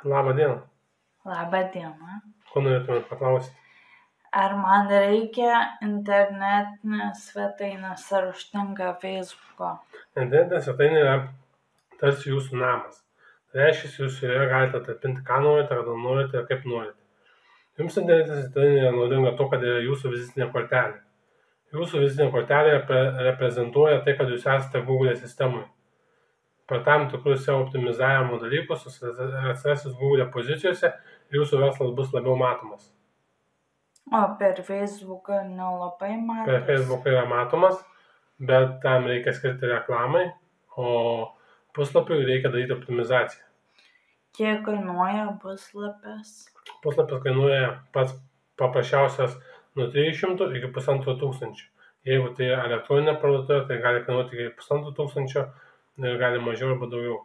Labą dieną. Labą dieną. Ko norėtumėt paklausti? Ar man reikia internetinės svetainės, ar užtenka Facebooko? Internetinė svetainė yra tarsi jūsų namas. Tai reiškia, jūs joje galite talpinti, ką norite, kada norite ir kaip norite. Jums internetinė svetainė yra naudinga to, kad yra jūsų vizitinė kortelė. Jūsų vizitinė kortelė reprezentuoja tai, kad jūs esate Google sistemoje. Per tam tikrus SEO optimizavimo dalykus atsirasis Google pozicijose ir jūsų verslas bus labiau matomas. O per Facebooką nelabai matosi? Per Facebooką yra matomas, bet tam reikia skirti reklamai, o puslapiui reikia daryti optimizaciją. Kiek kainuoja puslapis? Puslapis kainuoja pats paprasčiausias nuo 300 iki 1500. Jeigu tai elektroninė parduotuvė, tai gali kainuoti iki 1500 ir gali mažiau arba daugiau.